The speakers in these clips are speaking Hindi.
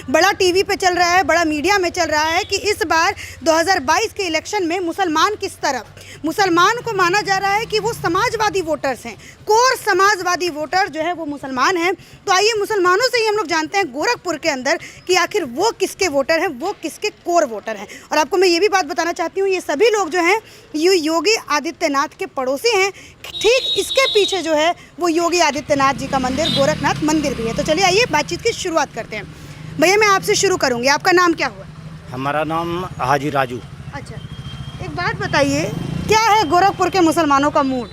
बड़ा टीवी पे चल रहा है, बड़ा मीडिया में चल रहा है कि इस बार 2022 के इलेक्शन में मुसलमान किस तरफ, मुसलमान को माना जा रहा है कि वो समाजवादी वोटर्स हैं, कोर समाजवादी वोटर जो है वो मुसलमान हैं। तो आइए मुसलमानों से ही हम लोग जानते हैं गोरखपुर के अंदर कि आखिर वो किसके वोटर हैं, वो किसके कोर वोटर हैं। और आपको मैं ये भी बात बताना चाहती हूँ, ये सभी लोग जो हैं ये योगी आदित्यनाथ के पड़ोसी हैं। ठीक इसके पीछे जो है वो योगी आदित्यनाथ जी का मंदिर गोरखनाथ मंदिर भी है। तो चलिए आइए बातचीत की शुरुआत करते हैं। भैया मैं आपसे शुरू करूँगी, आपका नाम क्या हुआ? हमारा नाम हाजी राजू। अच्छा, एक बात बताइए, क्या है गोरखपुर के मुसलमानों का मूड?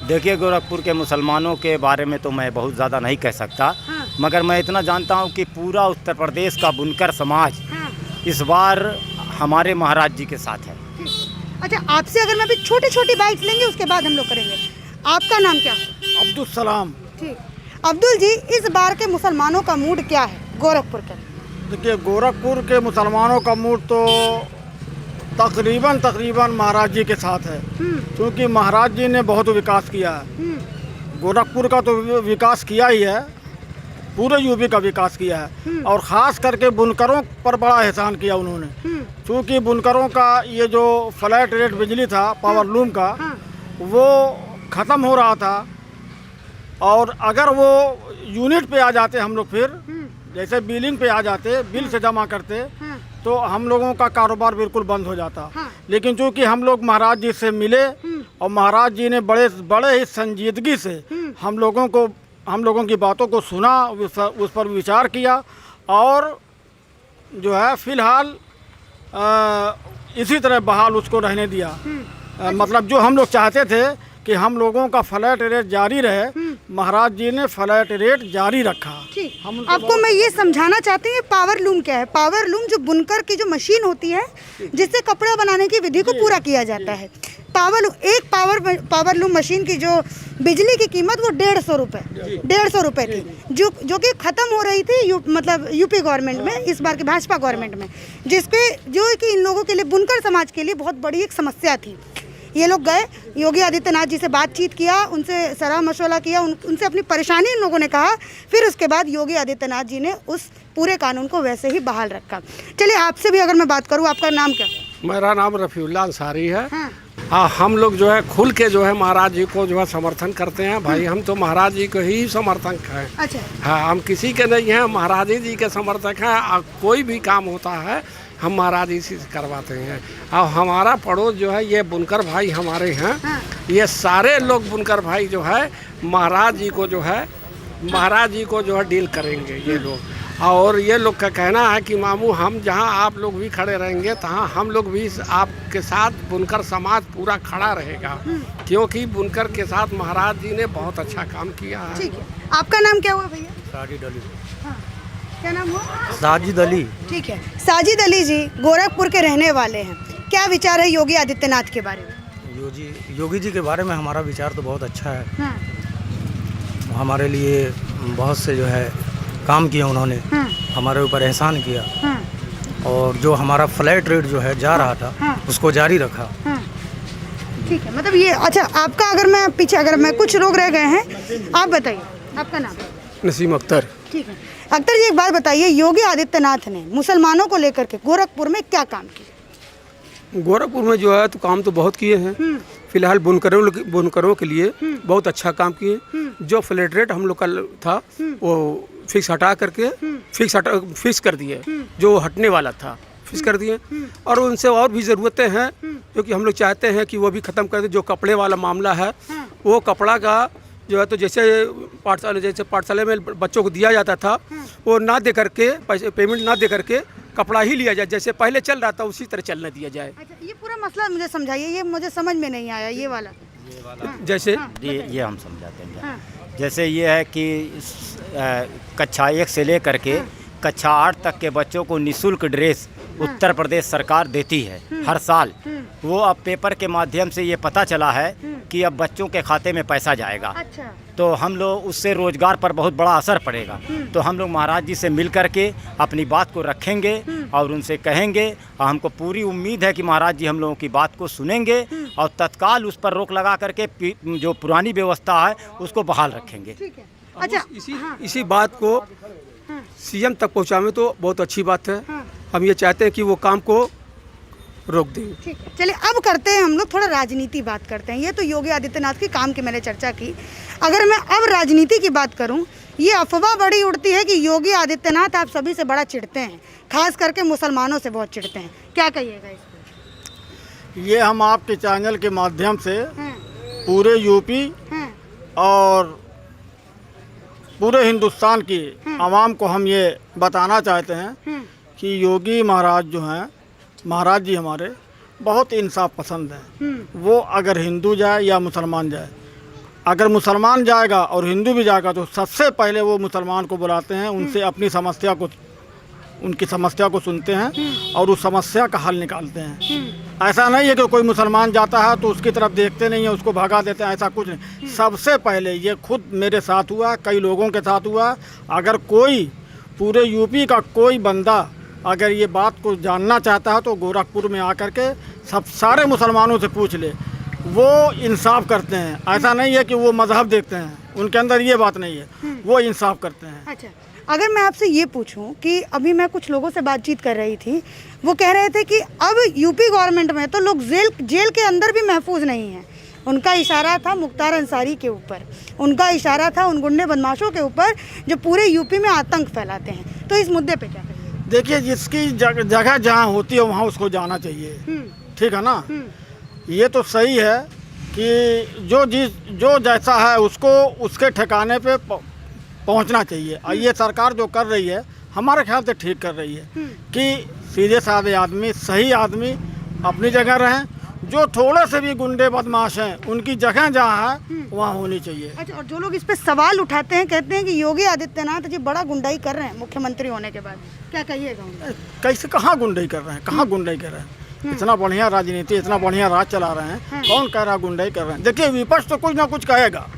देखिए, गोरखपुर के मुसलमानों के बारे में तो मैं बहुत ज़्यादा नहीं कह सकता, हाँ। मगर मैं इतना जानता हूँ कि पूरा उत्तर प्रदेश का बुनकर समाज हाँ। इस बार हमारे महाराज जी के साथ है। अच्छा, आपसे अगर मैं अभी छोटी छोटी बाइट्स लेंगे उसके बाद हम लोग करेंगे। आपका नाम क्या? अब्दुल सलाम। ठीक, अब्दुल जी, इस बार के मुसलमानों का मूड क्या है गोरखपुर के? देखिए, गोरखपुर के मुसलमानों का मूड तो तकरीबन महाराज जी के साथ है, क्योंकि महाराज जी ने बहुत विकास किया है। गोरखपुर का तो विकास किया ही है, पूरे यूपी का विकास किया है, और ख़ास करके बुनकरों पर बड़ा एहसान किया उन्होंने। क्योंकि बुनकरों का ये जो फ्लैट रेट बिजली था पावर लूम का, वो ख़त्म हो रहा था, और अगर वो यूनिट पे आ जाते हम लोग, फिर जैसे बिलिंग पे आ जाते, बिल से जमा करते, तो हम लोगों का कारोबार बिल्कुल बंद हो जाता। लेकिन चूँकि हम लोग महाराज जी से मिले और महाराज जी ने बड़े ही संजीदगी से हम लोगों की बातों को सुना, उस पर विचार किया, और जो है फिलहाल इसी तरह बहाल उसको रहने दिया। मतलब जो हम लोग चाहते थे कि हम लोगों का फ्लैट रेट जारी रहे, महाराज जी ने फ्लैट रेट जारी रखा। आपको मैं ये समझाना चाहती हूँ पावर लूम क्या है। पावर लूम जो बुनकर की जो मशीन होती है जिससे कपड़ा बनाने की विधि को पूरा किया जाता है। पावर लूम मशीन की जो बिजली की कीमत वो 150 रुपये थी, जो कि ख़त्म हो रही थी मतलब यूपी गवर्नमेंट में, इस बार की भाजपा गवर्नमेंट में, जिसके जो कि इन लोगों के लिए, बुनकर समाज के लिए बहुत बड़ी एक समस्या थी। ये लोग गए, योगी आदित्यनाथ जी से बातचीत किया, उनसे सलाह मशवरा किया, उनसे अपनी परेशानी इन लोगों ने कहा, फिर उसके बाद योगी आदित्यनाथ जी ने उस पूरे कानून को वैसे ही बहाल रखा। चलिए आपसे भी अगर मैं बात करूँ, आपका नाम क्या? मेरा नाम रफ़ीउल्लाह अंसारी है। हाँ, हम लोग जो है खुल के जो है महाराज जी को जो है समर्थन करते हैं। भाई हम तो महाराज जी को ही समर्थक हैं। अच्छा। हाँ, हम किसी के नहीं हैं, महाराज जी के समर्थक हैं। कोई भी काम होता है हम महाराज जी से करवाते हैं। और हमारा पड़ोस जो है ये बुनकर भाई हमारे हैं। ये सारे लोग बुनकर भाई जो है महाराज जी को जो है डील करेंगे ये लोग। और ये लोग का कहना है कि मामू हम जहां आप लोग भी खड़े रहेंगे तहां हम लोग भी आपके साथ बुनकर समाज पूरा खड़ा रहेगा, क्योंकि बुनकर के साथ महाराज जी ने बहुत अच्छा काम किया है। ठीक है, आपका नाम क्या हुआ भैया? साजिद अली। हाँ, क्या नाम हुआ? साजिद अली। ठीक है, साजिद अली जी गोरखपुर के रहने वाले हैं, क्या विचार है योगी आदित्यनाथ के बारे में? योगी जी के बारे में हमारा विचार तो बहुत अच्छा है। हाँ। हमारे लिए बहुत से जो है काम किया उन्होंने। हमारे ऊपर एहसान किया। और जो हमारा फ्लैट रेट जो है जा रहा था उसको जारी रखा। ठीक है, मतलब ये अच्छा, आपका अगर मैं कुछ लोग रह गए हैं, आप बताइए आपका नाम? नसीम अख्तर। ठीक है, अख्तर जी एक बात बताइए, योगी आदित्यनाथ ने मुसलमानों को लेकर के गोरखपुर में क्या काम किया? गोरखपुर में जो है तो काम तो बहुत किए हैं। फिलहाल बुनकरों के लिए बहुत अच्छा काम किए। जो फ्लैट रेट हम लोग का था वो फिक्स हटा करके फिक्स कर दिए, जो हटने वाला था फिक्स कर दिए। और उनसे और भी ज़रूरतें हैं क्योंकि हम लोग चाहते हैं कि वो भी ख़त्म कर दे। जो कपड़े वाला मामला है, वो कपड़ा का जो है तो जैसे पाठशाला में बच्चों को दिया जाता था, वो ना दे करके पैसे पेमेंट ना दे करके कपड़ा ही लिया जाए, जैसे पहले चल रहा था उसी तरह चलने दिया जाए। अच्छा, ये पूरा मसला मुझे समझाइए, ये मुझे समझ में नहीं आया ये वाला। जैसे ये हम समझाते हैं। जैसे ये है कि कक्षा 1 से लेकर के कक्षा 8 तक के बच्चों को निःशुल्क ड्रेस उत्तर प्रदेश सरकार देती है हर साल। वो अब पेपर के माध्यम से ये पता चला है कि अब बच्चों के खाते में पैसा जाएगा। अच्छा। तो हम लोग उससे रोजगार पर बहुत बड़ा असर पड़ेगा। तो हम लोग महाराज जी से मिल कर के अपनी बात को रखेंगे और उनसे कहेंगे, और हमको पूरी उम्मीद है कि महाराज जी हम लोगों की बात को सुनेंगे और तत्काल उस पर रोक लगा करके जो पुरानी व्यवस्था है उसको बहाल रखेंगे। ठीक है। अच्छा, इसी बात को सीएम तक पहुंचावे तो बहुत अच्छी बात है। हम ये चाहते हैं कि वो काम को रोक दें। ठीक है, चलिए अब करते हैं हम लोग थोड़ा राजनीति बात करते हैं। ये तो योगी आदित्यनाथ के काम की मैंने चर्चा की। अगर मैं अब राजनीति की बात करूं, ये अफवाह बड़ी उड़ती है कि योगी आदित्यनाथ आप सभी से बड़ा चिढ़ते हैं, खास करके मुसलमानों से बहुत चिढ़ते हैं। क्या कहिएगा इस पर? ये हम आपके चैनल के माध्यम से पूरे यूपी और पूरे हिंदुस्तान की आवाम को हम ये बताना चाहते हैं कि योगी महाराज जो हैं, महाराज जी हमारे बहुत इंसाफ पसंद हैं। वो अगर हिंदू जाए या मुसलमान जाए, अगर मुसलमान जाएगा और हिंदू भी जाएगा तो सबसे पहले वो मुसलमान को बुलाते हैं, उनसे अपनी समस्या को, उनकी समस्या को सुनते हैं और उस समस्या का हल निकालते हैं। ऐसा नहीं है कि कोई मुसलमान जाता है तो उसकी तरफ देखते नहीं है, उसको भगा देते हैं, ऐसा कुछ नहीं। सबसे पहले ये खुद मेरे साथ हुआ, कई लोगों के साथ हुआ। अगर कोई पूरे यूपी का कोई बंदा अगर ये बात को जानना चाहता है तो गोरखपुर में आकर के सब सारे मुसलमानों से पूछ ले, वो इंसाफ करते हैं। ऐसा नहीं है कि वो मजहब देखते हैं, उनके अंदर ये बात नहीं है, वो इंसाफ करते हैं। अच्छा, अगर मैं आपसे ये पूछूं कि अभी मैं कुछ लोगों से बातचीत कर रही थी, वो कह रहे थे कि अब यूपी गवर्नमेंट में तो लोग जेल के अंदर भी महफूज नहीं हैं। उनका इशारा था मुख्तार अंसारी के ऊपर, उनका इशारा था उन गुंडे बदमाशों के ऊपर जो पूरे यूपी में आतंक फैलाते हैं। तो इस मुद्दे पे क्या कहिए? देखिए, जिसकी जगह जहाँ होती है वहाँ उसको जाना चाहिए, ठीक है ना। ये तो सही है कि जो जैसा है उसको उसके ठिकाने पे पहुंचना चाहिए। और ये सरकार जो कर रही है हमारे ख्याल से ठीक कर रही है कि सीधे साधे आदमी, सही आदमी अपनी जगह रहें। जो थोड़े से भी गुंडे बदमाश हैं उनकी जगह जहाँ है वहाँ होनी चाहिए। अच्छा, और जो लोग इस पे सवाल उठाते हैं, कहते हैं कि योगी आदित्यनाथ जी बड़ा गुंडाई कर रहे हैं मुख्यमंत्री होने के बाद, क्या कहिएगा उन्हें? कैसे, कहाँ गुंडाई कर रहे हैं, कहाँ गुंडाई कर रहे हैं? इतना बढ़िया राजनीति, इतना बढ़िया राज चला रहे हैं, कौन कह रहा गुंडाई कर रहे हैं? देखिए, विपक्ष तो कुछ ना कुछ कहेगा,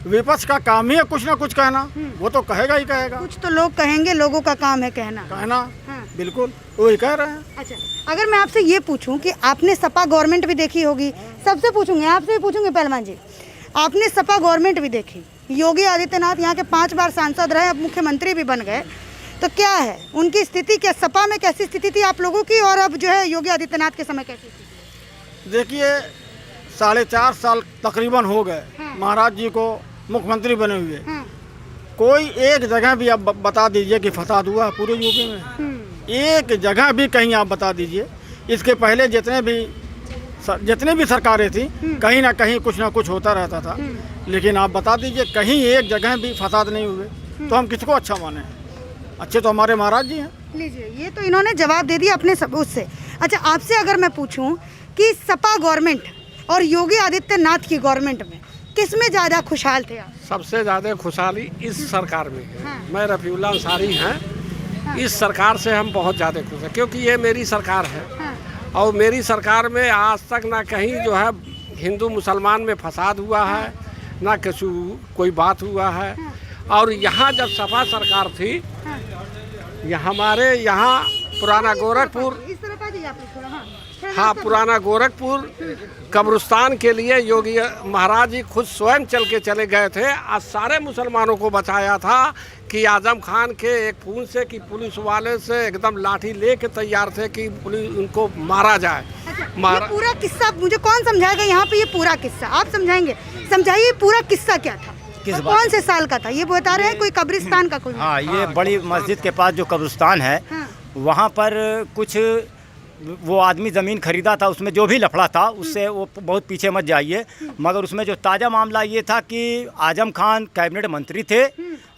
विपक्ष का काम ही है कुछ ना कुछ कहना, वो तो कहेगा ही कहेगा। कुछ तो लोग कहेंगे, लोगों का काम है कहना। बिल्कुल वही कह रहे हैं। अच्छा, अगर मैं आपसे ये पूछूं कि आपने सपा गवर्नमेंट भी देखी होगी, सबसे पूछूंगी, आपसे भी पूछूंगी पहलवान जी, आपने सपा गवर्नमेंट भी देखी, योगी आदित्यनाथ यहाँ के 5 बार सांसद रहे, अब मुख्यमंत्री भी बन गए, तो क्या है उनकी स्थिति? क्या सपा में कैसी स्थिति थी आप लोगों की, और अब जो है योगी आदित्यनाथ के समय कैसी स्थिति? देखिए, 4.5 साल तकरीबन हो गए महाराज जी को मुख्यमंत्री बने हुए। कोई एक जगह भी आप बता दीजिए कि फसाद हुआ पूरे यूपी में? एक जगह भी कहीं आप बता दीजिए। इसके पहले जितने भी सरकारें थी, कहीं ना कहीं कुछ ना कुछ होता रहता था, लेकिन आप बता दीजिए कहीं एक जगह भी फसाद नहीं हुए, तो हम किसको अच्छा माने? अच्छे तो हमारे महाराज जी हैं। लीजिए, ये तो इन्होंने जवाब दे दिया अपने सब उससे। अच्छा, आपसे अगर मैं पूछूं कि सपा गवर्नमेंट और योगी आदित्यनाथ की गवर्नमेंट में किसमें ज़्यादा खुशहाल थे आप? सबसे ज़्यादा खुशहाली इस सरकार में है। मैं रफीउल्लाह अंसारी हैं, इस सरकार से हम बहुत ज़्यादा खुश हैं, क्योंकि ये मेरी सरकार है और मेरी सरकार में आज तक ना कहीं जो है हिंदू मुसलमान में फसाद हुआ है, ना किसी कोई बात हुआ है। और यहाँ जब सपा सरकार थी, हमारे यहाँ पुराना गोरखपुर, इस तरफ आ जाइए आप थोड़ा। हाँ, पुराना गोरखपुर कब्रिस्तान के लिए योगी महाराज जी खुद स्वयं चल के चले गए थे और सारे मुसलमानों को बचाया था कि आजम खान के एक फोन से कि पुलिस वाले से एकदम लाठी लेके तैयार थे कि पुलिस उनको मारा जाए। अच्छा, ये पूरा किस्सा मुझे कौन समझाएगा यहाँ पे? ये पूरा किस्सा आप समझाएंगे? समझाइए, पूरा किस्सा क्या था, किस बात? कौन से साल का था? ये बता रहे हैं कोई कब्रिस्तान का कोई? हाँ, ये बड़ी मस्जिद के पास जो कब्रिस्तान है, वहाँ पर कुछ वो आदमी ज़मीन खरीदा था, उसमें जो भी लफड़ा था उससे वो बहुत पीछे मत जाइए, मगर उसमें जो ताज़ा मामला ये था कि आजम खान कैबिनेट मंत्री थे,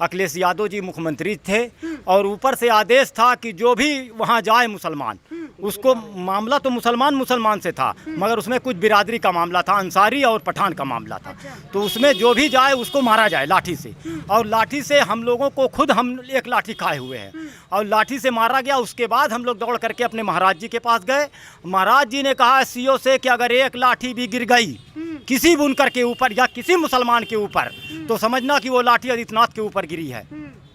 अखिलेश यादव जी मुख्यमंत्री थे, और ऊपर से आदेश था कि जो भी वहाँ जाए मुसलमान, उसको मामला तो मुसलमान से था, मगर उसमें कुछ बिरादरी का मामला था, अंसारी और पठान का मामला था। तो उसमें जो भी जाए उसको मारा जाए लाठी से, और लाठी से हम लोगों को खुद हम एक लाठी खाए हुए हैं, और लाठी से मारा गया। उसके बाद हम लोग दौड़ करके अपने महाराज जी के पास गए। महाराज जी ने कहा सीओ से कि अगर एक लाठी भी गिर गई किसी बुनकर के ऊपर या किसी मुसलमान के ऊपर, तो समझना कि वो लाठी आदित्यनाथ के ऊपर गिरी है,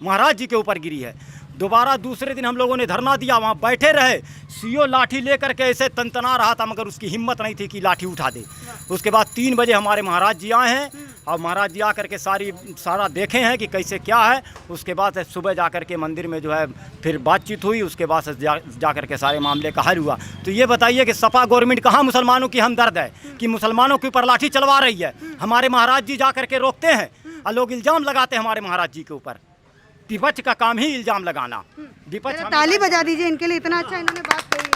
महाराज जी के ऊपर गिरी है। दोबारा दूसरे दिन हम लोगों ने धरना दिया, वहाँ बैठे रहे। सीओ लाठी लेकर के ऐसे तनतना रहा था, मगर उसकी हिम्मत नहीं थी कि लाठी उठा दे। उसके बाद 3 बजे हमारे महाराज जी आए हैं, और महाराज जी आकर के सारा देखे हैं कि कैसे क्या है। उसके बाद सुबह जा कर के मंदिर में जो है फिर बातचीत हुई, उसके बाद से जा कर के सारे मामले का हल हुआ। तो ये बताइए कि सपा गवर्नमेंट कहाँ मुसलमानों की हमदर्द है कि मुसलमानों के ऊपर लाठी चलवा रही है। हमारे महाराज जी जा कर के रोकते हैं और लोग इल्ज़ाम लगाते हैं हमारे महाराज जी के ऊपर। विपक्ष का काम ही इल्ज़ाम लगाना। विपक्ष ताली बजा दीजिए इनके लिए, इतना अच्छा इन्होंने बात कही है।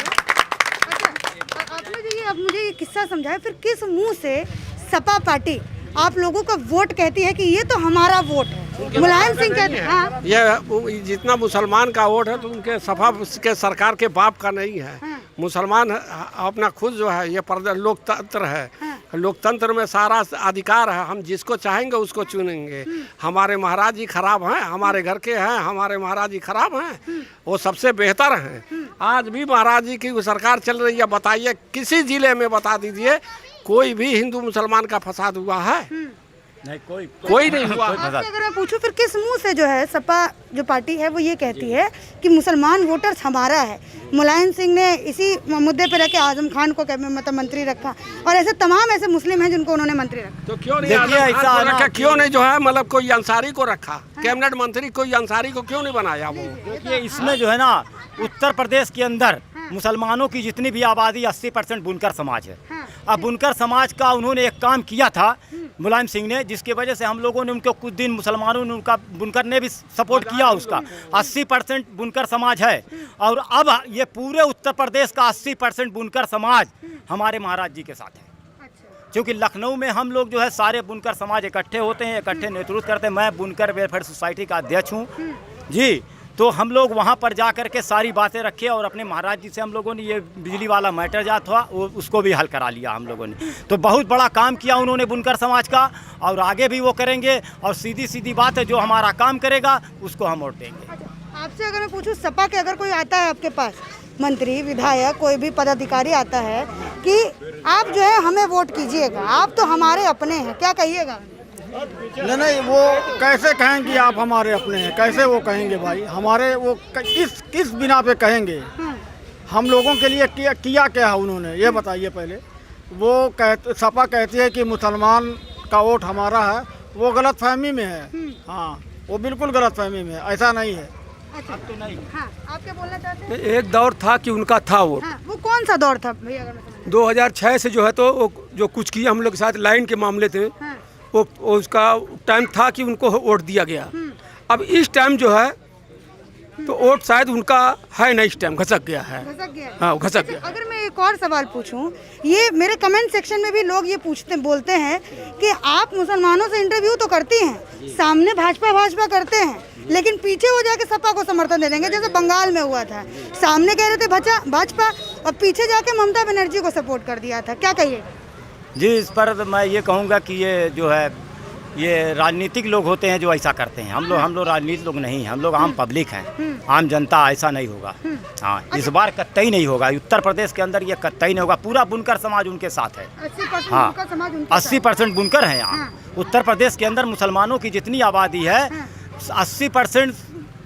अच्छा, आपने जो ये अब मुझे ये किस्सा समझाया, फिर किस मुंह से सपा पार्टी आप लोगों का वोट कहती है कि ये तो हमारा वोट है? मुलायम सिंह कहते हैं हाँ। ये जितना मुसलमान का वोट है तो उनके सपा के सरकार के बाप का नहीं है। मुसलमान अपना खुद जो है ये लोकतंत्र है। लोकतंत्र में सारा अधिकार है, हम जिसको चाहेंगे उसको चुनेंगे। हमारे महाराज जी खराब हैं, हमारे घर के हैं, हमारे महाराज जी खराब हैं, वो सबसे बेहतर हैं। आज भी महाराज जी की सरकार चल रही है। बताइए किसी जिले में बता दीजिए कोई भी हिंदू मुसलमान का फसाद हुआ है? नहीं, कोई नहीं हुआ। आपसे अगर मैं पूछूं फिर किस मुंह से जो है सपा जो पार्टी है वो ये कहती है कि मुसलमान वोटर्स हमारा है? मुलायम सिंह ने इसी मुद्दे पर रह के आजम खान को मतलब मंत्री रखा, और ऐसे तमाम ऐसे मुस्लिम हैं जिनको उन्होंने मंत्री रखा। तो क्यों नहीं ऐसा रखा? क्यों नहीं जो है मतलब कोई अंसारी को रखा कैबिनेट मंत्री? कोई अंसारी को क्यों नहीं बनाया? वो देखिए इसमें जो है ना, उत्तर प्रदेश के अंदर मुसलमानों की जितनी भी आबादी 80% बुनकर समाज है। अब बुनकर समाज का उन्होंने एक काम किया था मुलायम सिंह ने, जिसकी वजह से हम लोगों ने उनको कुछ दिन मुसलमानों ने उनका बुनकर ने भी सपोर्ट किया। उसका 80% बुनकर समाज है, और अब ये पूरे उत्तर प्रदेश का 80% बुनकर समाज हमारे महाराज जी के साथ है। क्योंकि लखनऊ में हम लोग जो है सारे बुनकर समाज इकट्ठे होते हैं, इकट्ठे नेतृत्व करते हैं। मैं बुनकर वेलफेयर सोसाइटी का अध्यक्ष हूँ जी। तो हम लोग वहाँ पर जा कर के सारी बातें रखे और अपने महाराज जी से हम लोगों ने ये बिजली वाला मैटर जा था वो उसको भी हल करा लिया हम लोगों ने। तो बहुत बड़ा काम किया उन्होंने बुनकर समाज का, और आगे भी वो करेंगे। और सीधी सीधी बात है, जो हमारा काम करेगा उसको हम वोट देंगे। आपसे अगर मैं पूछूं, सपा के अगर कोई आता है आपके पास, मंत्री विधायक कोई भी पदाधिकारी आता है कि आप जो है हमें वोट कीजिएगा, आप तो हमारे अपने हैं, क्या कहिएगा? नहीं, वो कैसे कहेंगे आप हमारे अपने हैं? कैसे वो कहेंगे भाई? हमारे वो किस बिना पे कहेंगे? हम लोगों के लिए किया क्या है उन्होंने, ये बताइए पहले। वो सपा कहती है कि मुसलमान का वोट हमारा है, वो गलत फहमी में है। हाँ, वो बिल्कुल गलत फहमी में है, ऐसा नहीं है। अब तो नहीं। हाँ, आप क्या बोलना चाहते हैं? एक दौर था कि उनका था वोट। हाँ, वो कौन सा दौर था भैया? अगर मैं 2006 से जो है तो वो जो कुछ किया हम लोग के साथ लाइन के मामले थे, हाँ। वो उसका टाइम था कि उनको वोट दिया गया। अब इस टाइम जो है तो वोट शायद उनका है नहीं, इस टाइम घसक गया है। घसक गया है। हाँ, घसक गया। अगर मैं एक और सवाल पूछूं, ये मेरे कमेंट सेक्शन में भी लोग ये बोलते हैं कि आप मुसलमानों से इंटरव्यू तो करती हैं, सामने भाजपा करते हैं, लेकिन पीछे वो जाके सपा को समर्थन दे देंगे, जैसे बंगाल में हुआ था। सामने कह रहे थे भाजपा और पीछे जाके ममता बनर्जी को सपोर्ट कर दिया था, क्या कहिए? जी, इस पर मैं ये कहूँगा कि ये जो है ये राजनीतिक लोग होते हैं जो ऐसा करते हैं। हम लोग राजनीतिक लोग नहीं हैं, हम लोग आम पब्लिक हैं, आम जनता। ऐसा नहीं होगा। हाँ, इस बार कतई नहीं होगा। उत्तर प्रदेश के अंदर ये कतई नहीं होगा। पूरा बुनकर समाज उनके साथ है। 80% हाँ, बुनकर समाज उनके 80% बुनकर हैं यहाँ। उत्तर प्रदेश के अंदर मुसलमानों की जितनी आबादी है 80%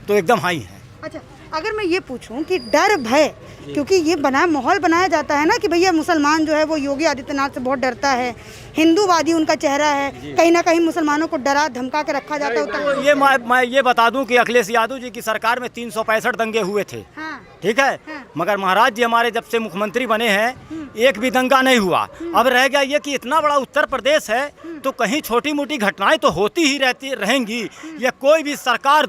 तो एकदम हाई है। अच्छा, अगर मैं ये पूछूं कि डर भय, क्योंकि ये माहौल बनाया जाता है ना कि भैया मुसलमान जो है वो योगी आदित्यनाथ से बहुत डरता है, हिंदूवादी उनका चेहरा है, कहीं ना कहीं मुसलमानों को डरा धमका के रखा जाता है। तो ये मैं ये बता दूं कि अखिलेश यादव जी की सरकार में 365 दंगे हुए थे। हाँ, ठीक है। हाँ। मगर महाराज जी हमारे जब से मुख्यमंत्री बने हैं एक भी दंगा नहीं हुआ। अब रह गया ये कि इतना बड़ा उत्तर प्रदेश है तो कहीं छोटी मोटी घटनाएं तो होती ही रहेंगी। ये कोई भी सरकार,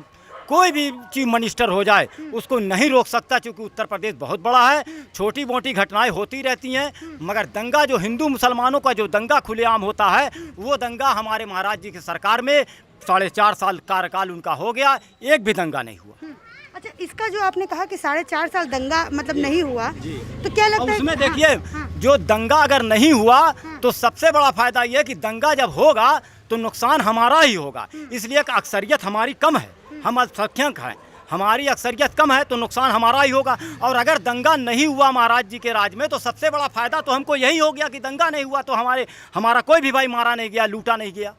कोई भी चीफ मिनिस्टर हो जाए उसको नहीं रोक सकता, क्योंकि उत्तर प्रदेश बहुत बड़ा है। छोटी मोटी घटनाएं होती रहती हैं, मगर दंगा जो हिंदू मुसलमानों का जो दंगा खुलेआम होता है वो दंगा हमारे महाराज जी की सरकार में 4.5 साल कार्यकाल उनका हो गया, एक भी दंगा नहीं हुआ। अच्छा, इसका जो आपने कहा कि 4.5 साल दंगा मतलब नहीं हुआ, तो क्या लगता है उसमें देखिए जो दंगा अगर नहीं हुआ तो सबसे बड़ा फायदा ये कि दंगा जब होगा तो नुकसान हमारा ही होगा। इसलिए कि अक्सरियत हमारी कम है, हम अल्पसंख्यक हैं, हमारी अक्सरियत कम है तो नुकसान हमारा ही होगा। और अगर दंगा नहीं हुआ महाराज जी के राज में तो सबसे बड़ा फायदा तो हमको यही हो गया कि दंगा नहीं हुआ तो हमारा कोई भी भाई मारा नहीं गया, लूटा नहीं गया।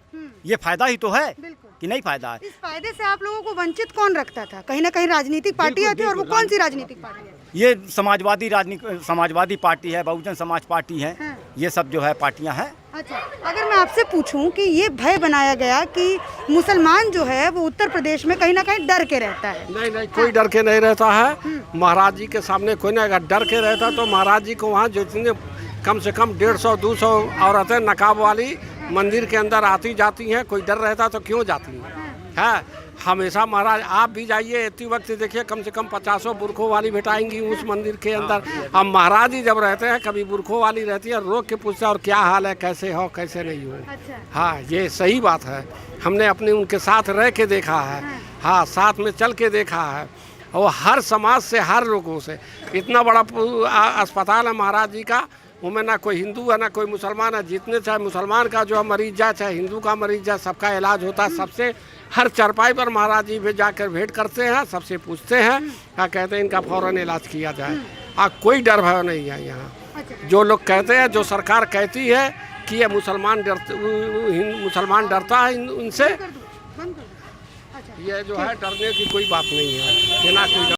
ये फायदा ही तो है कि नहीं फायदा है। इस फायदे से आप लोगों को वंचित कौन रखता था? कहीं ना कहीं राजनीतिक पार्टियां थी, और वो कौन सी राजनीतिक पार्टी है? ये समाजवादी पार्टी है, बहुजन समाज पार्टी है, ये सब जो है पार्टियां हैं। अच्छा, अगर मैं आपसे पूछूं कि ये भय बनाया गया कि मुसलमान जो है वो उत्तर प्रदेश में कहीं ना कहीं डर के रहता है। नहीं नहीं, कोई डर के नहीं रहता है। महाराज जी के सामने कोई नहीं, अगर डर के रहता तो महाराज जी को वहाँ जितने कम से कम 150-200 औरतें नकाब वाली मंदिर के अंदर आती जाती हैं, कोई डर रहता तो क्यों जाती है। हमेशा महाराज आप भी जाइए, इतनी वक्त देखिए कम से कम 50 बुरखों वाली भेटाएंगी उस मंदिर के अंदर। अब महाराज जी जब रहते हैं, कभी बुरखों वाली रहती है, रोक के पूछते हैं और क्या हाल है, कैसे हो कैसे नहीं हो। हाँ, ये सही बात है। हमने अपने उनके साथ रह के देखा है, हाँ, साथ में चल के देखा है। और हर समाज से, हर लोगों से, इतना बड़ा अस्पताल है महाराज जी का, उनमें ना कोई हिंदू है ना कोई मुसलमान है। जितने चाहे मुसलमान का जो मरीज जाए, चाहे हिंदू का मरीज जाए, सबका इलाज होता है। सबसे हर चरपाई पर महाराज जी भी जाकर भेंट करते हैं, सबसे पूछते हैं, क्या कहते हैं इनका फौरन इलाज किया जाए। कोई डर भय नहीं है यहाँ। जो लोग कहते हैं, जो सरकार कहती है कि ये मुसलमान डरता है उनसे, ये जो है डरने की कोई बात नहीं है।